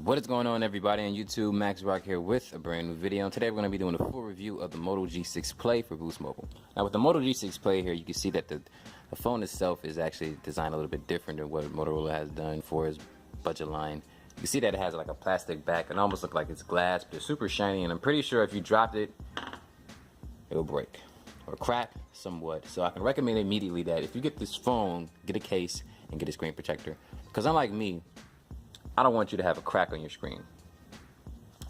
What is going on, everybody on YouTube? Max Rock here with a brand new video. And today we're going to be doing a full review of the Moto G6 Play for Boost Mobile. Now with the Moto G6 Play here, you can see that the phone itself is actually designed a little bit different than what Motorola has done for its budget line. You can see that it has like a plastic back and almost look like it's glass, but it's super shiny, and I'm pretty sure if you dropped it, it'll break or crack somewhat. So I can recommend immediately that if you get this phone, get a case and get a screen protector, because unlike me, I don't want you to have a crack on your screen.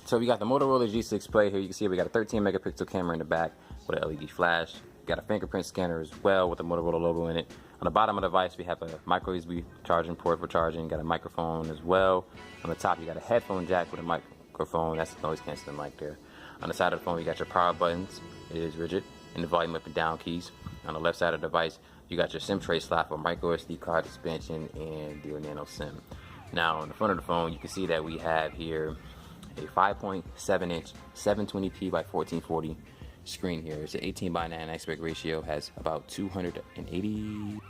So we got the Motorola G6 Play here. You can see we got a 13 megapixel camera in the back with an LED flash. We got a fingerprint scanner as well with the Motorola logo in it. On the bottom of the device, we have a micro USB charging port for charging. Got a microphone as well. On the top, you got a headphone jack with a microphone. That's the noise canceling mic there. On the side of the phone, you got your power buttons. It is rigid. And the volume up and down keys. On the left side of the device, you got your SIM tray slot for micro SD card expansion and your nano SIM. Now on the front of the phone, you can see that we have here a 5.7 inch 720p by 1440 screen here. It's an 18:9 aspect ratio, has about 281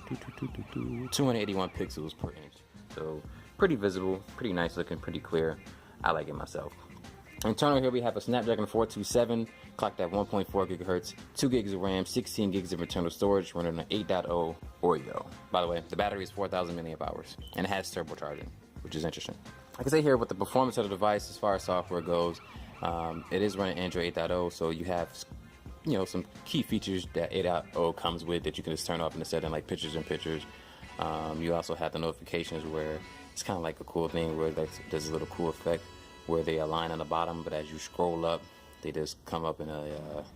pixels per inch. So pretty visible, pretty nice looking, pretty clear. I like it myself. Internal here we have a Snapdragon 427 clocked at 1.4 gigahertz, 2 gigs of RAM, 16 gigs of internal storage, running on 8.0 Oreo. By the way, the battery is 4,000 milliamp hours and it has turbocharging, which is interesting. I can say here with the performance of the device as far as software goes, it is running Android 8.0, so you have some key features that 8.0 comes with that you can just turn off in the setting, like pictures in pictures. You also have the notifications where it's kind of like a cool thing where there's a little cool effect where they align on the bottom, but as you scroll up, they just come up in a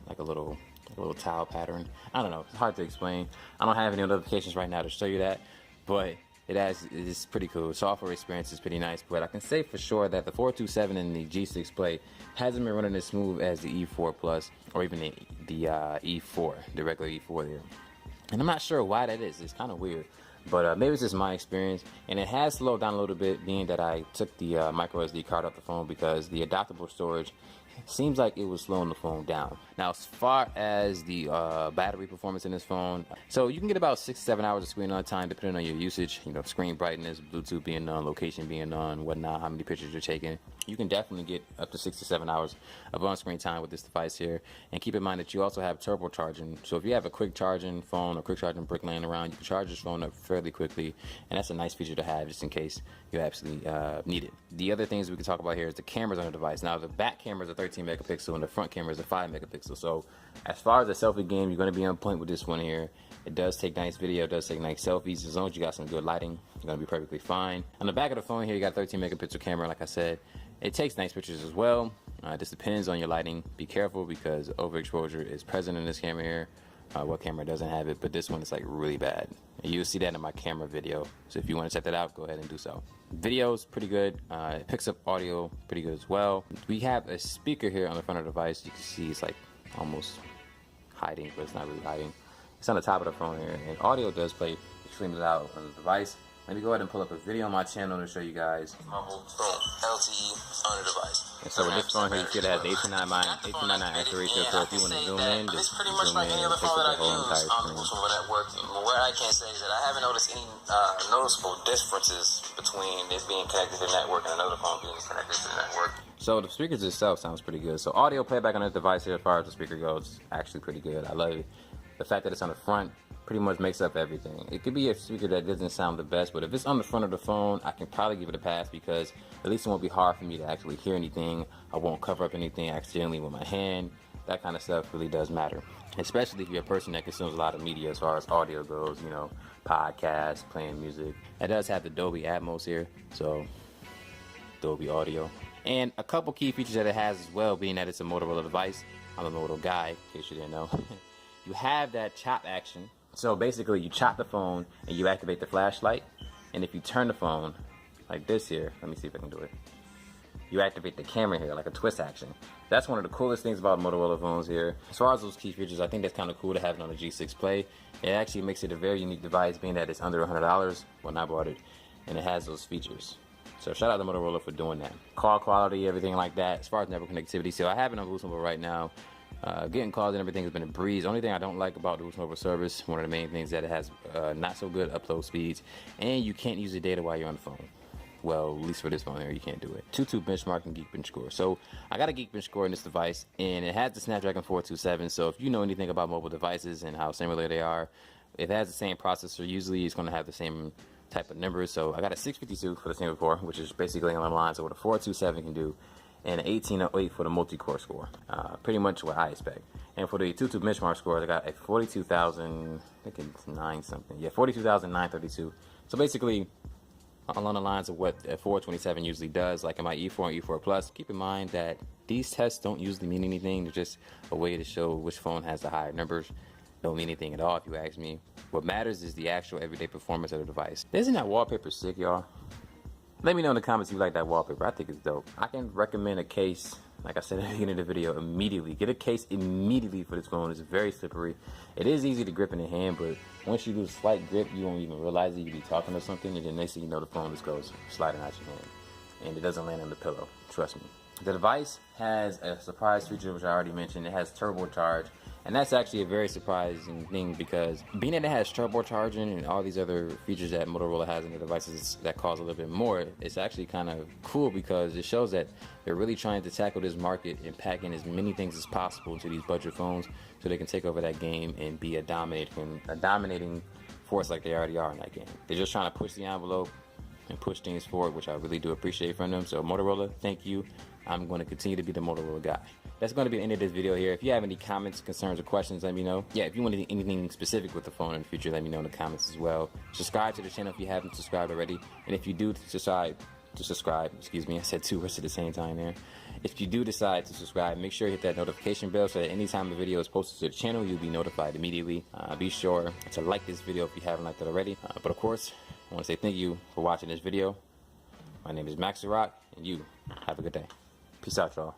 like a little tile pattern. I don't know, it's hard to explain. I don't have any notifications right now to show you that, but it's pretty cool. Software experience is pretty nice, but I can say for sure that the 427 and the G6 Play hasn't been running as smooth as the E4 Plus or even the E4, the regular E4 there. And I'm not sure why that is. It's kind of weird. But maybe it's just my experience, and it has slowed down a little bit, being that I took the micro SD card off the phone because the adaptable storage seems like it was slowing the phone down. Now, as far as the battery performance in this phone, so you can get about 6 to 7 hours of screen on time depending on your usage, screen brightness, Bluetooth being on, location being on, whatnot, how many pictures you're taking. You can definitely get up to 6 to 7 hours of on-screen time with this device here. And keep in mind that you also have turbocharging. So if you have a quick charging phone or quick charging brick laying around, you can charge this phone up fairly quickly. And that's a nice feature to have just in case you absolutely need it. The other things we can talk about here is the cameras on the device. Now the back camera is a 13 megapixel and the front camera is a 5 megapixel. So as far as the selfie game, you're going to be on point with this one here. It does take nice video, it does take nice selfies. As long as you got some good lighting, you're going to be perfectly fine. On the back of the phone here, you got a 13 megapixel camera, like I said. It takes nice pictures as well. It just depends on your lighting. Be careful because overexposure is present in this camera here. What camera doesn't have it, but this one is like really bad. And you'll see that in my camera video. So if you want to check that out, go ahead and do so. Video's pretty good. It picks up audio pretty good as well. We have a speaker here on the front of the device. You can see it's like almost hiding, but it's not really hiding. It's on the top of the phone here, and audio does play extremely loud on the device. Let me go ahead and pull up a video on my channel to show you guys. Mobile, boom, LTE on the device. And so with this phone here, you see it has 1899 aspect ratio, so if you want to zoom in, just zoom in and take the whole entire screen. What I can say is that I haven't noticed any noticeable differences between this being connected to the network and another phone being connected to the network. So the speakers itself sounds pretty good. So audio playback on this device here, as far as the speaker goes, is actually pretty good. I love it. The fact that it's on the front pretty much makes up everything. It could be a speaker that doesn't sound the best, but if it's on the front of the phone, I can probably give it a pass because at least it won't be hard for me to actually hear anything. I won't cover up anything accidentally with my hand. That kind of stuff really does matter, especially if you're a person that consumes a lot of media as far as audio goes, podcasts, playing music. It does have the Dolby Atmos here, so Dolby Audio. And a couple key features that it has as well, being that it's a Motorola device. I'm a Motorola guy, in case you didn't know. You have that chop action. So basically you chop the phone and you activate the flashlight, and if you turn the phone like this here, let me see if I can do it, you activate the camera here like a twist action. That's one of the coolest things about Motorola phones here. As far as those key features, I think that's kind of cool to have it on the G6 Play. It actually makes it a very unique device, being that it's under $100 when I bought it, and it has those features. So shout out to Motorola for doing that. Call quality, everything like that. As far as network connectivity, so I have it on Boost Mobile right now. Getting calls and everything has been a breeze. Only thing I don't like about the Boost Mobile service, one of the main things, that it has not so good upload speeds, and you can't use the data while you're on the phone. well, at least for this phone here, you can't do it. TuTu benchmark and Geekbench score. So I got a Geekbench score in this device, and it has the Snapdragon 427. So if you know anything about mobile devices and how similar they are, if it has the same processor, usually it's going to have the same type of numbers. So I got a 652 for the Singapore, which is basically on the lines of what a 427 can do, and an 1808 for the multi-core score. Pretty much what I expect. And for the TuTu benchmark score, I got a 42,000, I think it's 9 something. Yeah, 42,932. So basically, along the lines of what a 427 usually does, like in my E4 and E4 Plus. Keep in mind that these tests don't usually mean anything. They're just a way to show which phone has the higher numbers. Don't mean anything at all if you ask me. What matters is the actual everyday performance of the device. Isn't that wallpaper sick, y'all? Let me know in the comments if you like that wallpaper. I think it's dope. I can recommend a case, like I said at the beginning of the video, immediately. Get a case immediately for this phone. It's very slippery. It is easy to grip in the hand, but once you lose slight grip, you won't even realize it. You be talking or something, and then next thing you know, the phone just goes sliding out your hand. And it doesn't land on the pillow. Trust me. The device has a surprise feature, which I already mentioned. It has turbocharge. And that's actually a very surprising thing, because being that it has turbocharging and all these other features that Motorola has in the devices that cost a little bit more, it's actually kind of cool because it shows that they're really trying to tackle this market and pack in as many things as possible into these budget phones so they can take over that game and be a dominating force like they already are in that game. They're just trying to push the envelope and push things forward, which I really do appreciate from them. So Motorola, thank you. I'm going to continue to be the Motorola guy. That's going to be the end of this video here. If you have any comments, concerns, or questions, let me know. Yeah, if you want anything specific with the phone in the future, let me know in the comments as well. Subscribe to the channel if you haven't subscribed already. And if you do decide to subscribe, excuse me, I said two words at the same time there. If you do decide to subscribe, make sure you hit that notification bell so that anytime a video is posted to the channel, you'll be notified immediately. Be sure to like this video if you haven't liked it already. But of course, I want to say thank you for watching this video. My name is Max the Rock, and you have a good day. Peace out, y'all.